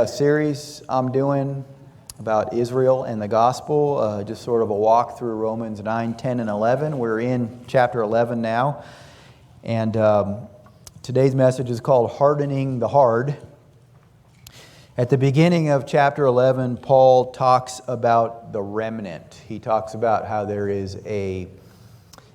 Series I'm doing about Israel and the gospel, just sort of a walk through Romans 9, 10, and 11. We're in chapter 11 now, and today's message is called Hardening the Hard. At the beginning of chapter 11, Paul talks about the remnant. He talks about how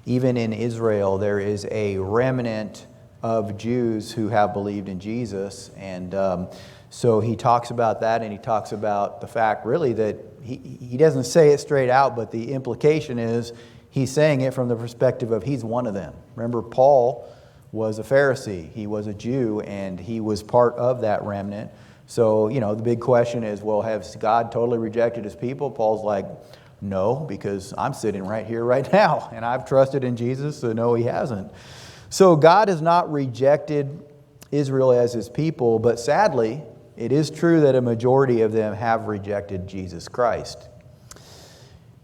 even in Israel, there is a remnant of Jews who have believed in Jesus, and so he talks about that, and he talks about the fact really that he doesn't say it straight out, but the implication is he's saying it from the perspective of he's one of them. Remember, Paul was a Pharisee. He was a Jew, and he was part of that remnant. So, the big question is, well, has God totally rejected his people? Paul's like, no, because I'm sitting right here right now, and I've trusted in Jesus, so no, he hasn't. So God has not rejected Israel as his people, but sadly, it is true that a majority of them have rejected Jesus Christ.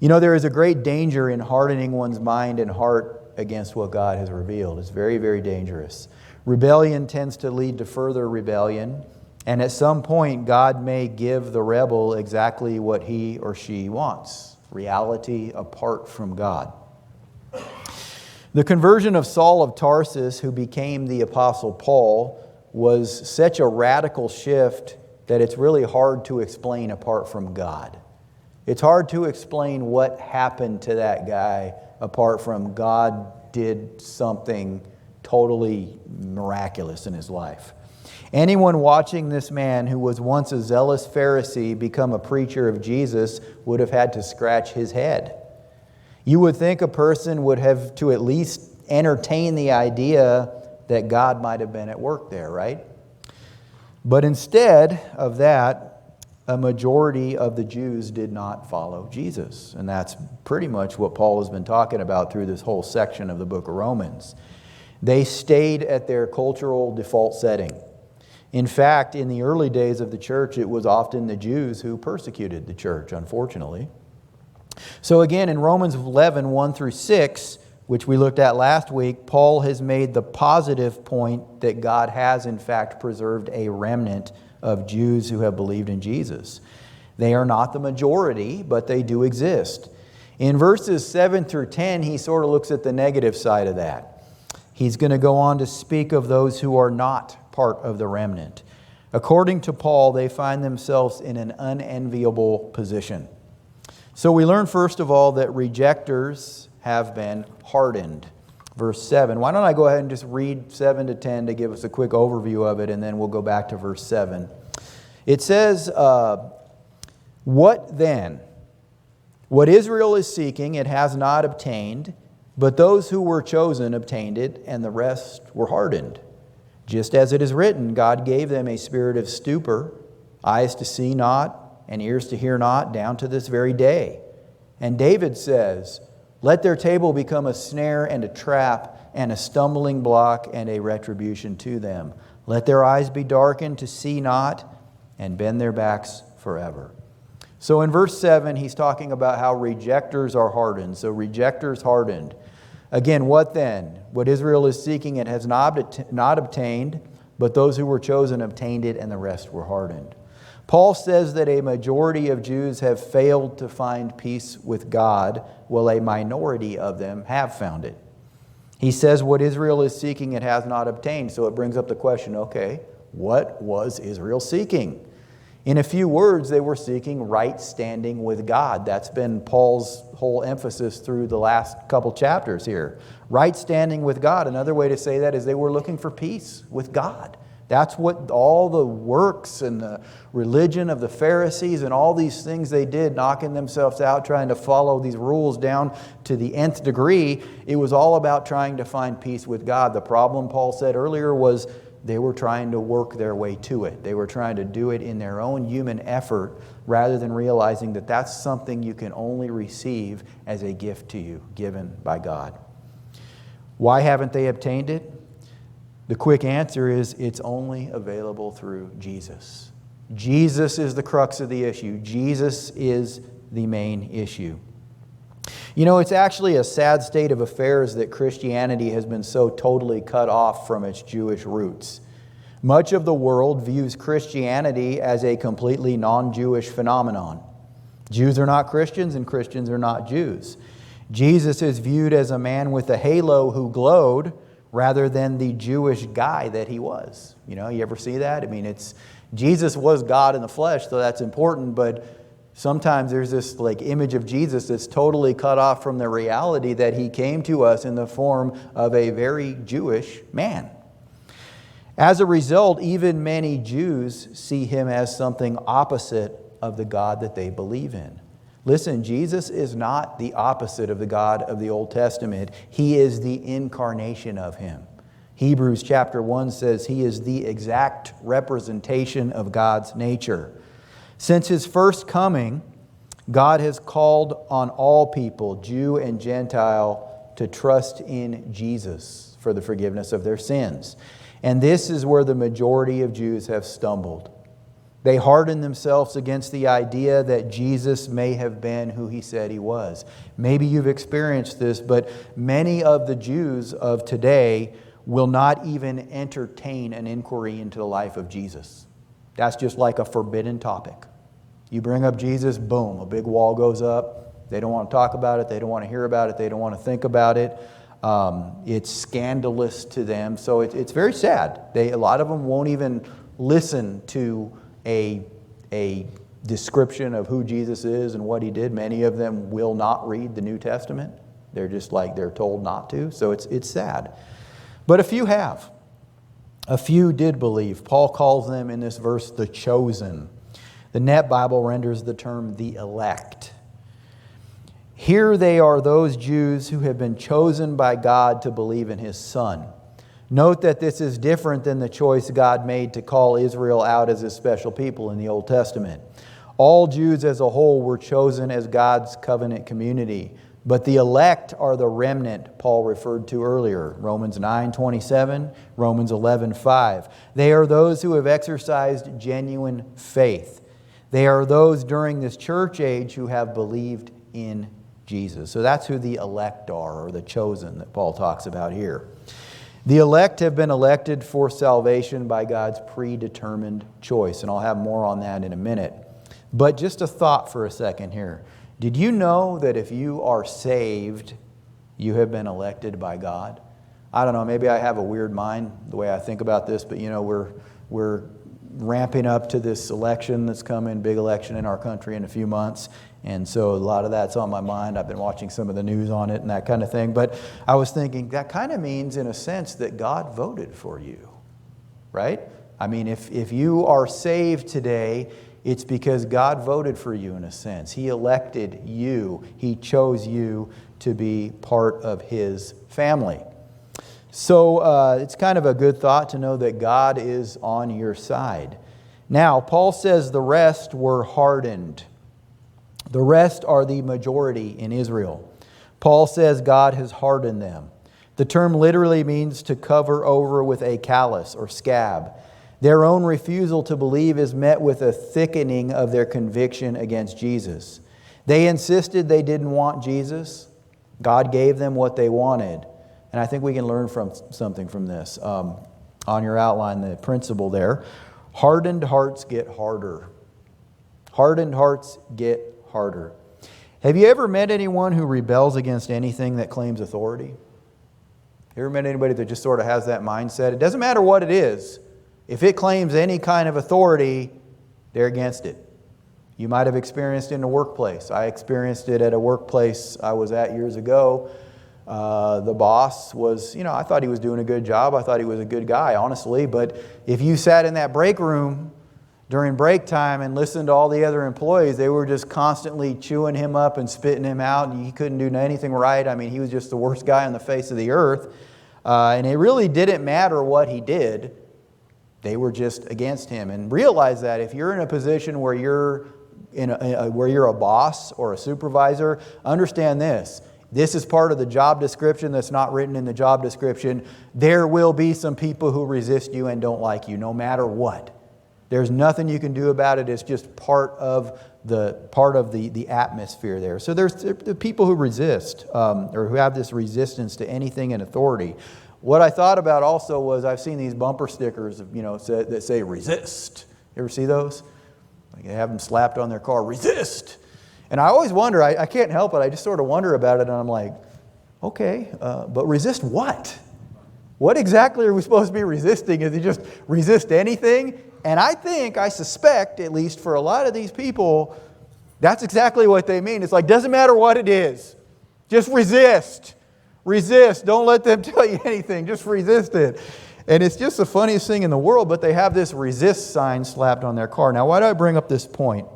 There is a great danger in hardening one's mind and heart against what God has revealed. It's very, very dangerous. Rebellion tends to lead to further rebellion, and at some point, God may give the rebel exactly what he or she wants: reality apart from God. The conversion of Saul of Tarsus, who became the Apostle Paul, was such a radical shift that it's really hard to explain apart from God. It's hard to explain what happened to that guy apart from God did something totally miraculous in his life. Anyone watching this man who was once a zealous Pharisee become a preacher of Jesus would have had to scratch his head. You would think a person would have to at least entertain the idea that God might have been at work there, right? But instead of that, a majority of the Jews did not follow Jesus. And that's pretty much what Paul has been talking about through this whole section of the book of Romans. They stayed at their cultural default setting. In fact, in the early days of the church, it was often the Jews who persecuted the church, unfortunately. So again, in Romans 11, 1 through 6, which we looked at last week, Paul has made the positive point that God has in fact preserved a remnant of Jews who have believed in Jesus. They are not the majority, but they do exist. In verses 7 through 10, he sort of looks at the negative side of that. He's going to go on to speak of those who are not part of the remnant. According to Paul, they find themselves in an unenviable position. So we learn first of all that rejectors have been hardened. Verse 7. Why don't I go ahead and just read 7 to 10 to give us a quick overview of it, and then we'll go back to verse 7. It says, What then? What Israel is seeking, it has not obtained, but those who were chosen obtained it, and the rest were hardened. Just as it is written, God gave them a spirit of stupor, eyes to see not, and ears to hear not, down to this very day. And David says, let their table become a snare and a trap and a stumbling block and a retribution to them. Let their eyes be darkened to see not and bend their backs forever. So in verse 7, he's talking about how rejectors are hardened. So rejectors hardened. Again, what then? What Israel is seeking, it has not obtained, but those who were chosen obtained it, and the rest were hardened. Paul says that a majority of Jews have failed to find peace with God, while a minority of them have found it. He says what Israel is seeking, it has not obtained. So it brings up the question, okay, what was Israel seeking? In a few words, they were seeking right standing with God. That's been Paul's whole emphasis through the last couple chapters here. Right standing with God. Another way to say that is they were looking for peace with God. That's what all the works and the religion of the Pharisees and all these things they did, knocking themselves out, trying to follow these rules down to the nth degree. It was all about trying to find peace with God. The problem, Paul said earlier, was they were trying to work their way to it. They were trying to do it in their own human effort rather than realizing that that's something you can only receive as a gift to you, given by God. Why haven't they obtained it? The quick answer is it's only available through Jesus. Jesus is the crux of the issue. Jesus is the main issue. It's actually a sad state of affairs that Christianity has been so totally cut off from its Jewish roots. Much of the world views Christianity as a completely non-Jewish phenomenon. Jews are not Christians and Christians are not Jews. Jesus is viewed as a man with a halo who glowed rather than the Jewish guy that he was. You ever see that? Jesus was God in the flesh, so that's important, but sometimes there's this image of Jesus that's totally cut off from the reality that he came to us in the form of a very Jewish man. As a result, even many Jews see him as something opposite of the God that they believe in. Listen, Jesus is not the opposite of the God of the Old Testament. He is the incarnation of him. Hebrews chapter 1 says he is the exact representation of God's nature. Since his first coming, God has called on all people, Jew and Gentile, to trust in Jesus for the forgiveness of their sins. And this is where the majority of Jews have stumbled. They hardened themselves against the idea that Jesus may have been who he said he was. Maybe you've experienced this, but many of the Jews of today will not even entertain an inquiry into the life of Jesus. That's just like a forbidden topic. You bring up Jesus, boom, a big wall goes up. They don't want to talk about it. They don't want to hear about it. They don't want to think about it. It's scandalous to them. So it's very sad. A lot of them won't even listen to a description of who Jesus is and what he did. Many of them will not read the New Testament. They're just they're told not to. So it's sad. But a few have. A few did believe. Paul calls them in this verse the chosen. The Net Bible renders the term the elect. Here they are those Jews who have been chosen by God to believe in his Son. Note that this is different than the choice God made to call Israel out as his special people in the Old Testament. All Jews as a whole were chosen as God's covenant community. But the elect are the remnant Paul referred to earlier. Romans 9:27, Romans 11:5. They are those who have exercised genuine faith. They are those during this church age who have believed in Jesus. So that's who the elect are, or the chosen that Paul talks about here. The elect have been elected for salvation by God's predetermined choice. And I'll have more on that in a minute. But just a thought for a second here. Did you know that if you are saved, you have been elected by God? I don't know, maybe I have a weird mind the way I think about this, but we're ramping up to this election that's coming, big election in our country in a few months. And so a lot of that's on my mind. I've been watching some of the news on it and that kind of thing. But I was thinking that kind of means in a sense that God voted for you, right? If you are saved today, it's because God voted for you in a sense. He elected you. He chose you to be part of his family. So it's kind of a good thought to know that God is on your side. Now, Paul says the rest were hardened. The rest are the majority in Israel. Paul says God has hardened them. The term literally means to cover over with a callus or scab. Their own refusal to believe is met with a thickening of their conviction against Jesus. They insisted they didn't want Jesus. God gave them what they wanted. And I think we can learn something from this. On your outline, the principle there. Hardened hearts get harder. Hardened hearts get harder. Have you ever met anyone who rebels against anything that claims authority? You ever met anybody that just sort of has that mindset? It doesn't matter what it is. If it claims any kind of authority, they're against it. You might have experienced it in the workplace. I experienced it at a workplace I was at years ago. The boss was, I thought he was doing a good job. I thought he was a good guy, honestly. But if you sat in that break room during break time and listened to all the other employees, they were just constantly chewing him up and spitting him out. And he couldn't do anything right. He was just the worst guy on the face of the earth. And it really didn't matter what he did. They were just against him. And realize that if you're in a position where you're a boss or a supervisor, understand this. This is part of the job description that's not written in the job description. There will be some people who resist you and don't like you, no matter what. There's nothing you can do about it. It's just part of the atmosphere there. So there's the people who resist or who have this resistance to anything in authority. What I thought about also was I've seen these bumper stickers, that say resist. You ever see those? Like they have them slapped on their car, resist. And I always wonder, I can't help it, I just sort of wonder about it, and I'm like, okay, but resist what? What exactly are we supposed to be resisting? Is it just resist anything? And I suspect, at least for a lot of these people, that's exactly what they mean. It's like, doesn't matter what it is. Just resist. Resist. Don't let them tell you anything. Just resist it. And it's just the funniest thing in the world, but they have this resist sign slapped on their car. Now, why do I bring up this point?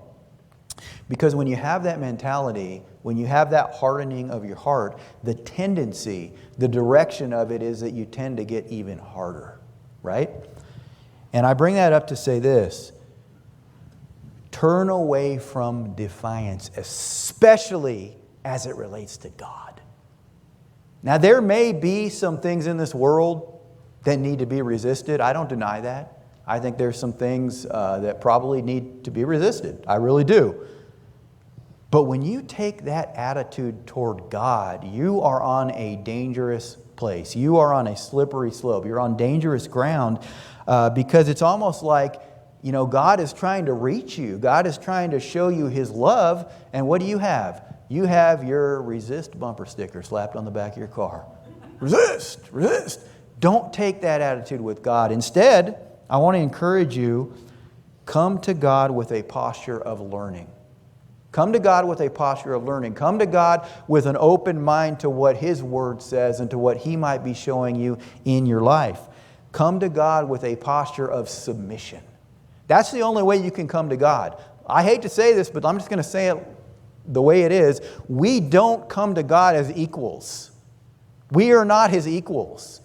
Because when you have that mentality, when you have that hardening of your heart, the tendency, the direction of it is that you tend to get even harder, right? And I bring that up to say this. Turn away from defiance, especially as it relates to God. Now, there may be some things in this world that need to be resisted. I don't deny that. I think there's some things that probably need to be resisted. I really do. But when you take that attitude toward God, you are on a dangerous place. You are on a slippery slope. You're on dangerous ground because it's almost like, God is trying to reach you. God is trying to show you His love. And what do you have? You have your resist bumper sticker slapped on the back of your car. Resist, resist. Don't take that attitude with God. Instead, I want to encourage you, come to God with a posture of learning. Come to God with a posture of learning. Come to God with an open mind to what His Word says and to what He might be showing you in your life. Come to God with a posture of submission. That's the only way you can come to God. I hate to say this, but I'm just going to say it the way it is. We don't come to God as equals. We are not His equals.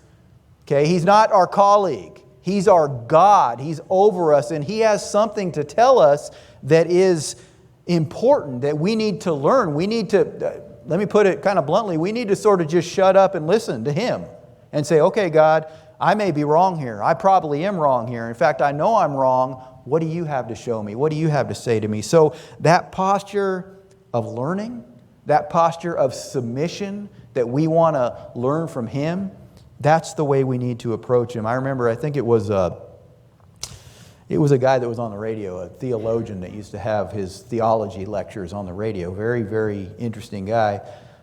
Okay? He's not our colleague. He's our God. He's over us, and He has something to tell us that is important, that we need to learn. We need to, let me put it kind of bluntly, we need to sort of just shut up and listen to Him and say, okay, God, I may be wrong here. I probably am wrong here. In fact, I know I'm wrong. What do you have to show me? What do you have to say to me? So that posture of learning, that posture of submission that we want to learn from Him, that's the way we need to approach Him. I remember, I think it was a guy that was on the radio, a theologian that used to have his theology lectures on the radio. Very, very interesting guy.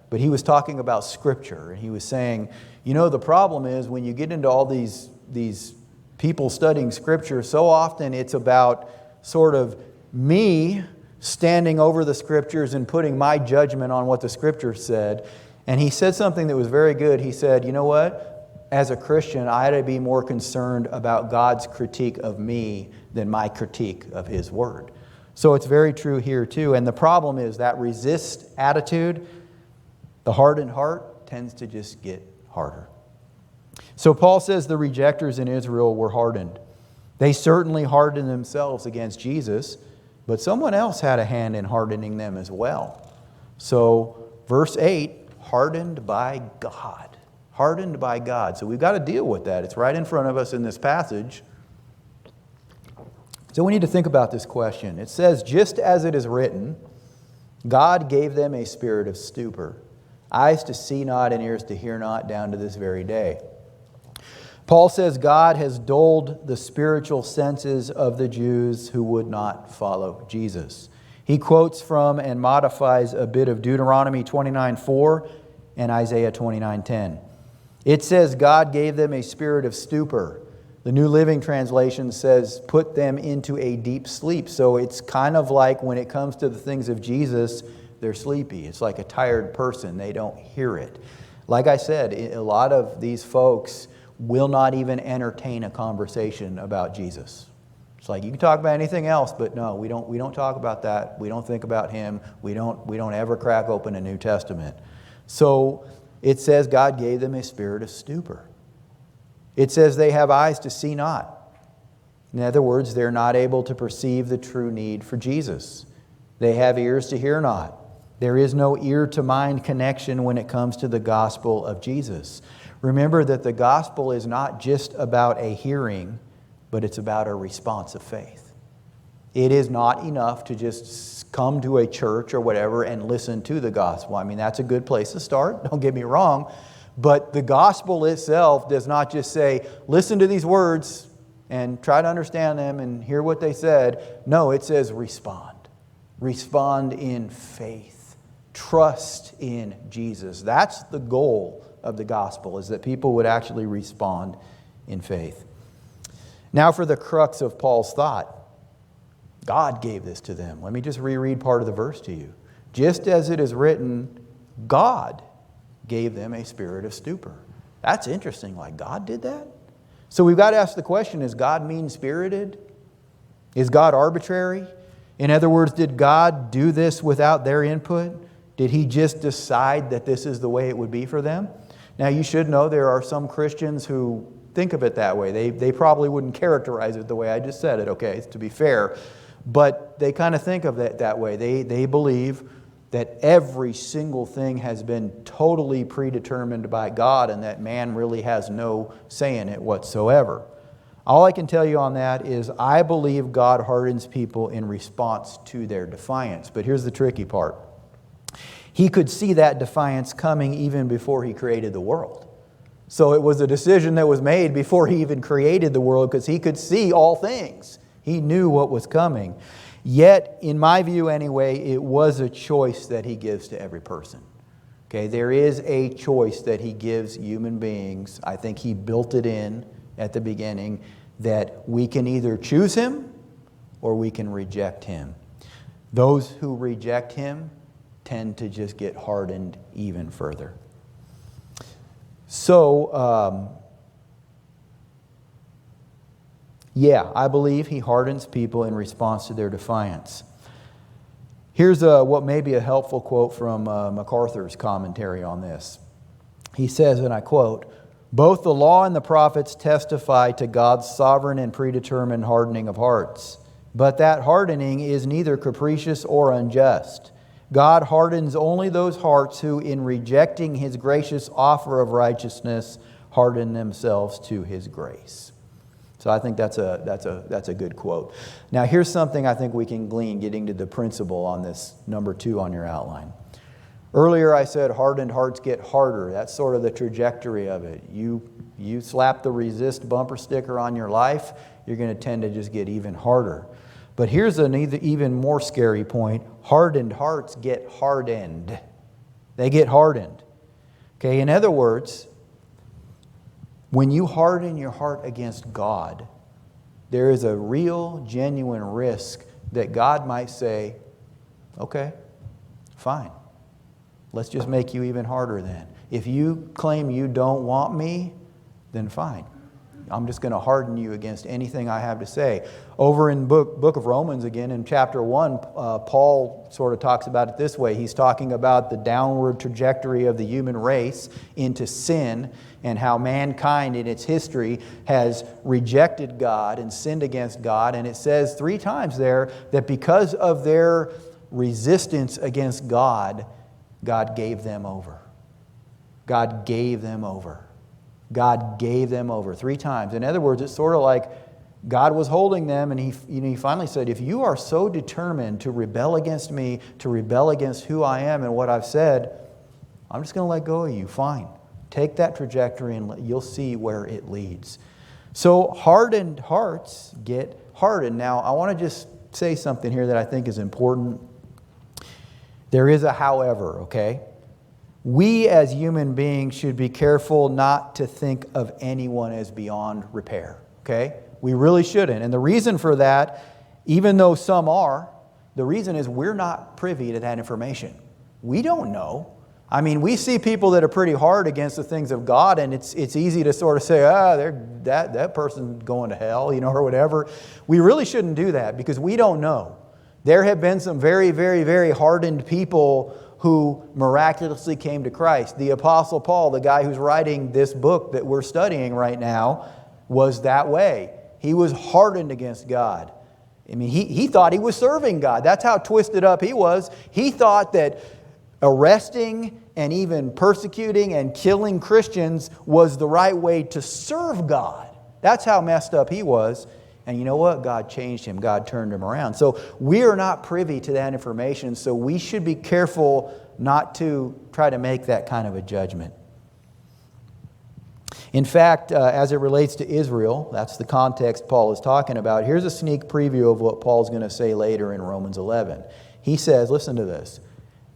But he was talking about Scripture. And he was saying, the problem is when you get into all these people studying Scripture, so often it's about sort of me standing over the Scriptures and putting my judgment on what the Scripture said. And he said something that was very good. He said, you know what? As a Christian, I ought to be more concerned about God's critique of me than my critique of His Word. So it's very true here too. And the problem is that resist attitude, the hardened heart tends to just get harder. So Paul says the rejectors in Israel were hardened. They certainly hardened themselves against Jesus, but someone else had a hand in hardening them as well. So verse 8, hardened by God. Hardened by God. So we've got to deal with that. It's right in front of us in this passage. So we need to think about this question. It says, just as it is written, God gave them a spirit of stupor, eyes to see not and ears to hear not, down to this very day. Paul says God has dulled the spiritual senses of the Jews who would not follow Jesus. He quotes from and modifies a bit of Deuteronomy 29:4 and Isaiah 29:10. It says God gave them a spirit of stupor. The New Living Translation says put them into a deep sleep. So it's kind of like when it comes to the things of Jesus, they're sleepy. It's like a tired person. They don't hear it. Like I said, a lot of these folks will not even entertain a conversation about Jesus. It's like you can talk about anything else, but no, we don't talk about that. We don't think about Him. We don't ever crack open a New Testament. So it says God gave them a spirit of stupor. It says they have eyes to see not. In other words, they're not able to perceive the true need for Jesus. They have ears to hear not. There is no ear-to-mind connection when it comes to the gospel of Jesus. Remember that the gospel is not just about a hearing, but it's about a response of faith. It is not enough to just come to a church or whatever and listen to the gospel. I mean, that's a good place to start, don't get me wrong. But the gospel itself does not just say, listen to these words and try to understand them and hear what they said. No, it says respond. Respond in faith. Trust in Jesus. That's the goal of the gospel, is that people would actually respond in faith. Now for the crux of Paul's thought. God gave this to them. Let me just reread part of the verse to you. Just as it is written, God gave them a spirit of stupor. That's interesting. Like, God did that? So we've got to ask the question, is God mean-spirited? Is God arbitrary? In other words, did God do this without their input? Did He just decide that this is the way it would be for them? Now, you should know there are some Christians who think of it that way. They probably wouldn't characterize it the way I just said it, okay, to be fair. But they kind of think of it that way. They believe that every single thing has been totally predetermined by God and that man really has no say in it whatsoever. All I can tell you on that is I believe God hardens people in response to their defiance. But here's the tricky part. He could see that defiance coming even before He created the world. So it was a decision that was made before He even created the world, because He could see all things. He knew what was coming. Yet, in my view anyway, it was a choice that He gives to every person. Okay, there is a choice that He gives human beings. I think He built it in at the beginning, that we can either choose Him or we can reject Him. Those who reject Him tend to just get hardened even further. So, I believe He hardens people in response to their defiance. Here's what may be a helpful quote from MacArthur's commentary on this. He says, and I quote, "Both the law and the prophets testify to God's sovereign and predetermined hardening of hearts. But that hardening is neither capricious or unjust. God hardens only those hearts who, in rejecting His gracious offer of righteousness, harden themselves to His grace." So I think that's a good quote. Now here's something I think we can glean getting to the principle on this, number 2 on your outline. Earlier I said hardened hearts get harder. That's sort of the trajectory of it. You slap the resist bumper sticker on your life, you're going to tend to just get even harder. But here's an even more scary point. Hardened hearts get hardened. They get hardened. Okay, in other words, when you harden your heart against God, there is a real, genuine risk that God might say, okay, fine. Let's just make you even harder then. If you claim you don't want me, then fine. I'm just going to harden you against anything I have to say. Over in book of Romans again, in chapter 1, Paul sort of talks about it this way. He's talking about the downward trajectory of the human race into sin and how mankind in its history has rejected God and sinned against God. And it says 3 times there that because of their resistance against God, God gave them over. God gave them over. God gave them over 3 times. In other words, it's sort of like God was holding them, and He finally said, if you are so determined to rebel against me, to rebel against who I am and what I've said, I'm just going to let go of you. Fine. Take that trajectory and you'll see where it leads. So hardened hearts get hardened. Now, I want to just say something here that I think is important. There is a however, okay? We as human beings should be careful not to think of anyone as beyond repair, okay? We really shouldn't. And the reason for that, even though some are, the reason is we're not privy to that information. We don't know. I mean, we see people that are pretty hard against the things of God, and it's easy to sort of say, that person's going to hell, or whatever. We really shouldn't do that because we don't know. There have been some very, very, very hardened people who miraculously came to Christ. The Apostle Paul, the guy who's writing this book that we're studying right now, was that way. He was hardened against God. I mean, he thought he was serving God. That's how twisted up he was. He thought that arresting and even persecuting and killing Christians was the right way to serve God. That's how messed up he was. And you know what? God changed him. God turned him around. So we are not privy to that information. So we should be careful not to try to make that kind of a judgment. In fact, as it relates to Israel, that's the context Paul is talking about. Here's a sneak preview of what Paul's going to say later in Romans 11. He says, listen to this,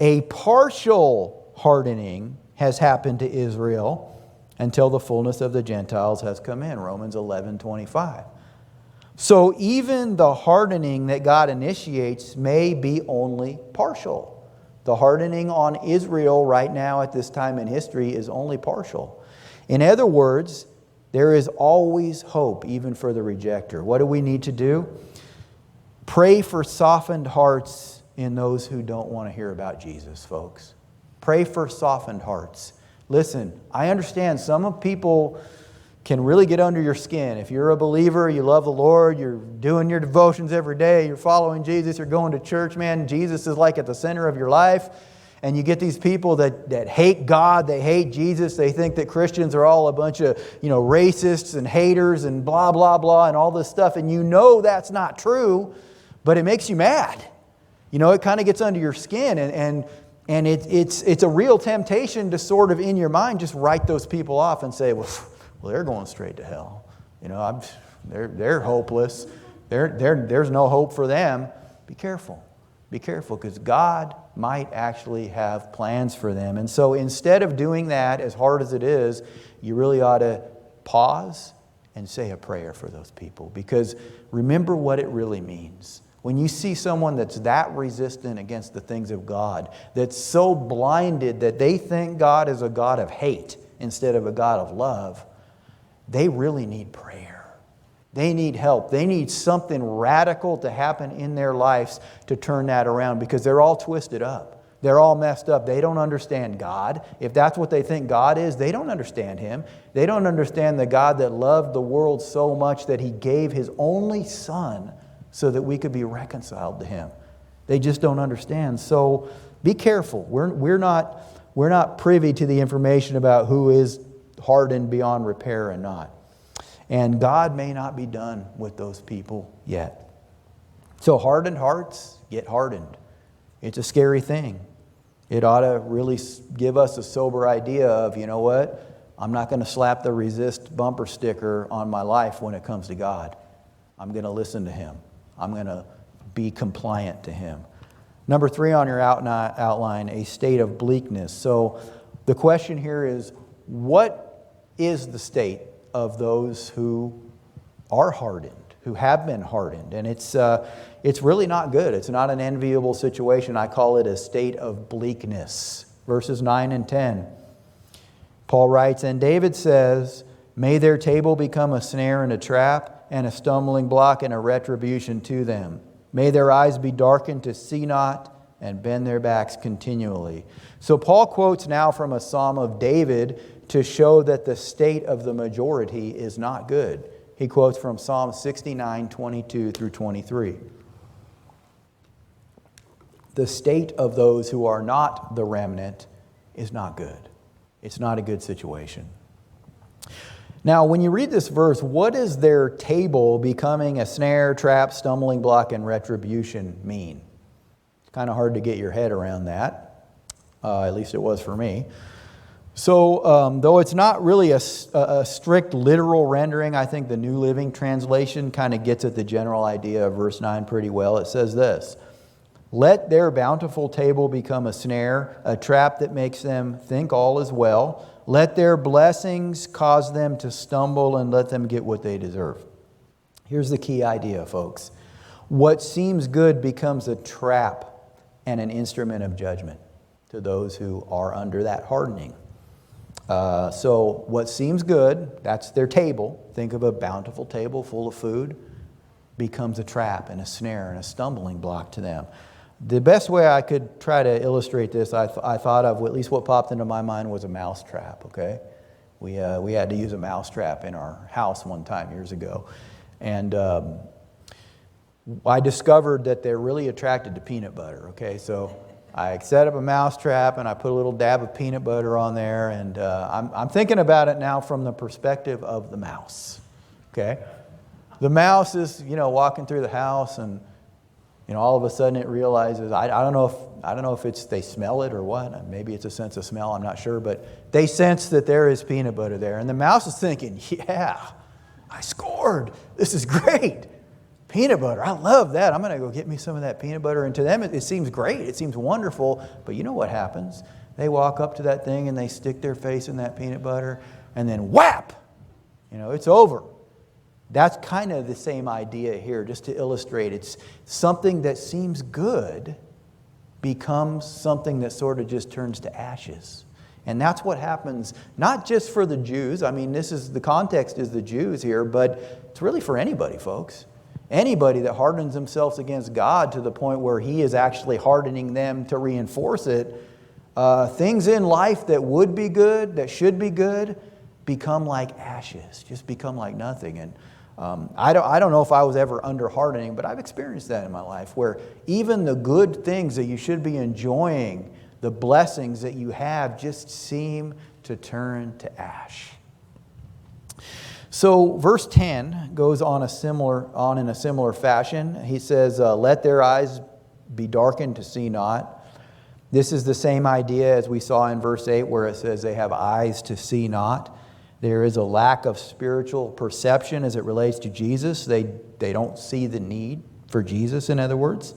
a partial hardening has happened to Israel until the fullness of the Gentiles has come in. Romans 11:25. So even the hardening that God initiates may be only partial. The hardening on Israel right now at this time in history is only partial. In other words, there is always hope even for the rejecter. What do we need to do? Pray for softened hearts in those who don't want to hear about Jesus, folks. Pray for softened hearts. Listen, I understand some people can really get under your skin. If you're a believer, you love the Lord, you're doing your devotions every day, you're following Jesus, you're going to church, man, Jesus is like at the center of your life. And you get these people that hate God, they hate Jesus, they think that Christians are all a bunch of, racists and haters and blah, blah, blah, and all this stuff. And you know that's not true, but it makes you mad. It kind of gets under your skin, and it's a real temptation to sort of in your mind just write those people off and say, well, they're going straight to hell. They're hopeless. There's no hope for them. Be careful. Be careful, because God might actually have plans for them. And so instead of doing that, as hard as it is, you really ought to pause and say a prayer for those people. Because remember what it really means. When you see someone that's that resistant against the things of God, that's so blinded that they think God is a God of hate instead of a God of love, they really need prayer. They need help. They need something radical to happen in their lives to turn that around, because they're all twisted up. They're all messed up. They don't understand God. If that's what they think God is, they don't understand Him. They don't understand the God that loved the world so much that He gave His only Son so that we could be reconciled to Him. They just don't understand. So be careful. We're not privy to the information about who is hardened beyond repair and not. And God may not be done with those people yet. So hardened hearts get hardened. It's a scary thing. It ought to really give us a sober idea of, you know what? I'm not going to slap the resist bumper sticker on my life when it comes to God. I'm going to listen to Him. I'm going to be compliant to Him. Number 3 on your outline, a state of bleakness. So the question here is, what is the state of those who are hardened, who have been hardened? And it's really not good. It's not an enviable situation. I call it a state of bleakness. Verses 9 and 10. Paul writes, and David says, may their table become a snare and a trap, and a stumbling block and a retribution to them. May their eyes be darkened to see not, and bend their backs continually. So Paul quotes now from a Psalm of David to show that the state of the majority is not good. He quotes from Psalm 69, 22 through 23. The state of those who are not the remnant is not good. It's not a good situation. Now, when you read this verse, what does their table becoming a snare, trap, stumbling block, and retribution mean? It's kind of hard to get your head around that. At least it was for me. So, though it's not really a strict literal rendering, I think the New Living Translation kind of gets at the general idea of verse 9 pretty well. It says this, let their bountiful table become a snare, a trap that makes them think all is well. Let their blessings cause them to stumble, and let them get what they deserve. Here's the key idea, folks. What seems good becomes a trap and an instrument of judgment to those who are under that hardening. So what seems good, that's their table. Think of a bountiful table full of food, becomes a trap and a snare and a stumbling block to them. The best way I could try to illustrate this, I thought of, at least what popped into my mind, was a mouse trap, okay? We had to use a mouse trap in our house one time years ago. And I discovered that they're really attracted to peanut butter, okay? So I set up a mouse trap and I put a little dab of peanut butter on there, and I'm thinking about it now from the perspective of the mouse, okay? The mouse is, walking through the house, and all of a sudden it realizes, I don't know if it's they smell it or what. Maybe it's a sense of smell, I'm not sure. But they sense that there is peanut butter there. And the mouse is thinking, yeah, I scored. This is great. Peanut butter, I love that. I'm going to go get me some of that peanut butter. And to them, it seems great. It seems wonderful. But you know what happens? They walk up to that thing and they stick their face in that peanut butter. And then whap! It's over. That's kind of the same idea here, just to illustrate. It's something that seems good becomes something that sort of just turns to ashes. And that's what happens, not just for the Jews. I mean, the context is the Jews here, but it's really for anybody, folks. Anybody that hardens themselves against God to the point where He is actually hardening them to reinforce it, things in life that would be good, that should be good, become like ashes, just become like nothing. And I don't know if I was ever under hardening, but I've experienced that in my life, where even the good things that you should be enjoying, the blessings that you have, just seem to turn to ash. So verse 10 goes on in a similar fashion. He says, let their eyes be darkened to see not. This is the same idea as we saw in verse 8, where it says they have eyes to see not. There is a lack of spiritual perception as it relates to Jesus. They don't see the need for Jesus, in other words.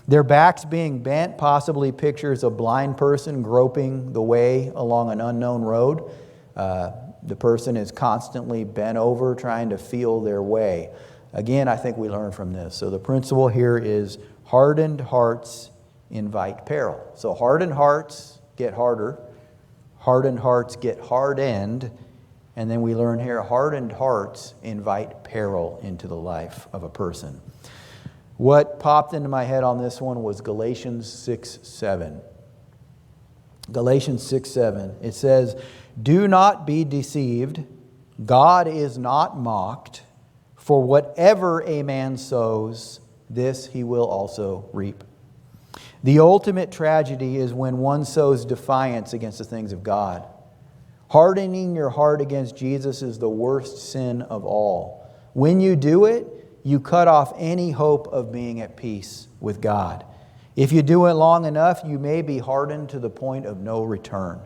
Their backs being bent possibly pictures a blind person groping the way along an unknown road. The person is constantly bent over trying to feel their way. Again, I think we learn from this. So the principle here is hardened hearts invite peril. So hardened hearts get harder. Hardened hearts get hardened. And then we learn here, hardened hearts invite peril into the life of a person. What popped into my head on this one was Galatians 6:7. Galatians 6:7. It says, do not be deceived. God is not mocked. For whatever a man sows, this he will also reap. The ultimate tragedy is when one sows defiance against the things of God. Hardening your heart against Jesus is the worst sin of all. When you do it, you cut off any hope of being at peace with God. If you do it long enough, you may be hardened to the point of no return.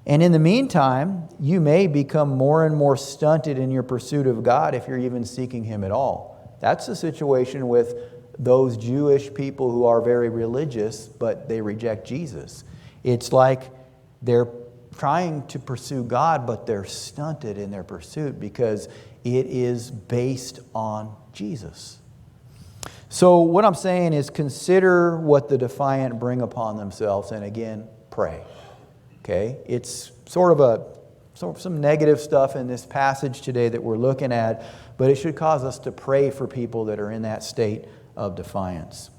And in the meantime, you may become more and more stunted in your pursuit of God if you're even seeking Him at all. That's the situation with those Jewish people who are very religious, but they reject Jesus. It's like they're trying to pursue God, but they're stunted in their pursuit because it is based on Jesus. So what I'm saying is consider what the defiant bring upon themselves, and again, pray. Okay? It's sort of some negative stuff in this passage today that we're looking at, but it should cause us to pray for people that are in that state of defiance.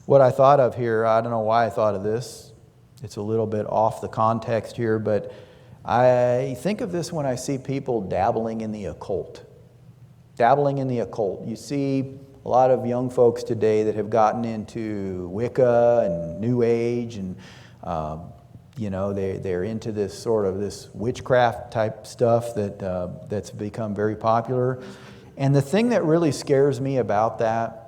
What I thought of here, I don't know why I thought of this. It's a little bit off the context here, but I think of this when I see people dabbling in the occult. Dabbling in the occult. You see a lot of young folks today that have gotten into Wicca and New Age, and they're into this sort of this witchcraft type stuff that's become very popular. And the thing that really scares me about that,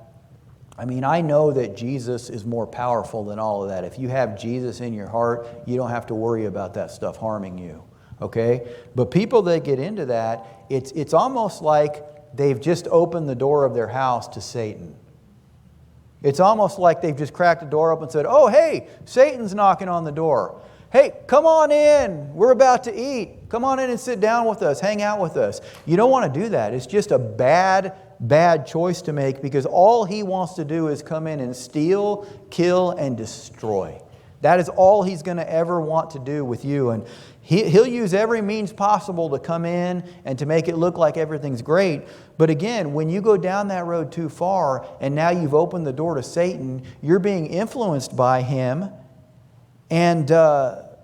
I mean, I know that Jesus is more powerful than all of that. If you have Jesus in your heart, you don't have to worry about that stuff harming you, okay? But people that get into that, it's almost like they've just opened the door of their house to Satan. It's almost like they've just cracked the door open and said, oh, hey, Satan's knocking on the door. Hey, come on in. We're about to eat. Come on in and sit down with us. Hang out with us. You don't want to do that. It's just a bad choice to make, because all he wants to do is come in and steal, kill, and destroy. That is all he's going to ever want to do with you. And he'll use every means possible to come in and to make it look like everything's great. But again, when you go down that road too far and now you've opened the door to Satan, you're being influenced by him. And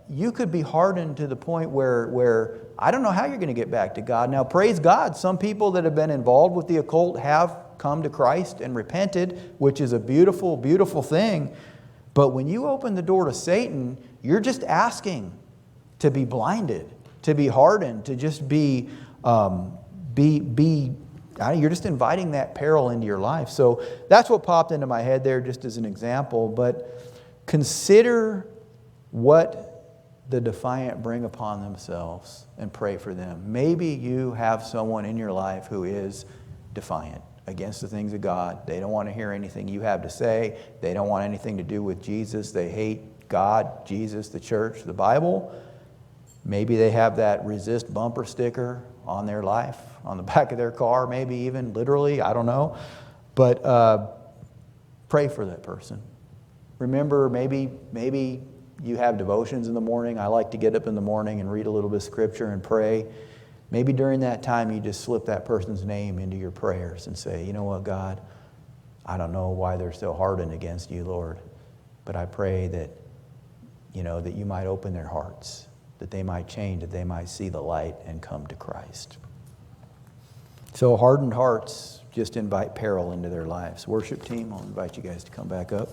you could be hardened to the point where I don't know how you're going to get back to God. Now, praise God, some people that have been involved with the occult have come to Christ and repented, which is a beautiful, beautiful thing. But when you open the door to Satan, you're just asking to be blinded, to be hardened, to just be you're just inviting that peril into your life. So that's what popped into my head there just as an example. But consider what the defiant bring upon themselves and pray for them. Maybe you have someone in your life who is defiant against the things of God. They don't want to hear anything you have to say. They don't want anything to do with Jesus. They hate God, Jesus, the church, the Bible. Maybe they have that resist bumper sticker on their life, on the back of their car, maybe even literally, I don't know. But pray for that person. Remember, maybe you have devotions in the morning. I like to get up in the morning and read a little bit of scripture and pray. Maybe during that time you just slip that person's name into your prayers and say, you know what, God, I don't know why they're so hardened against you, Lord, but I pray that, that you might open their hearts, that they might change, that they might see the light and come to Christ. So hardened hearts just invite peril into their lives. Worship team, I'll invite you guys to come back up.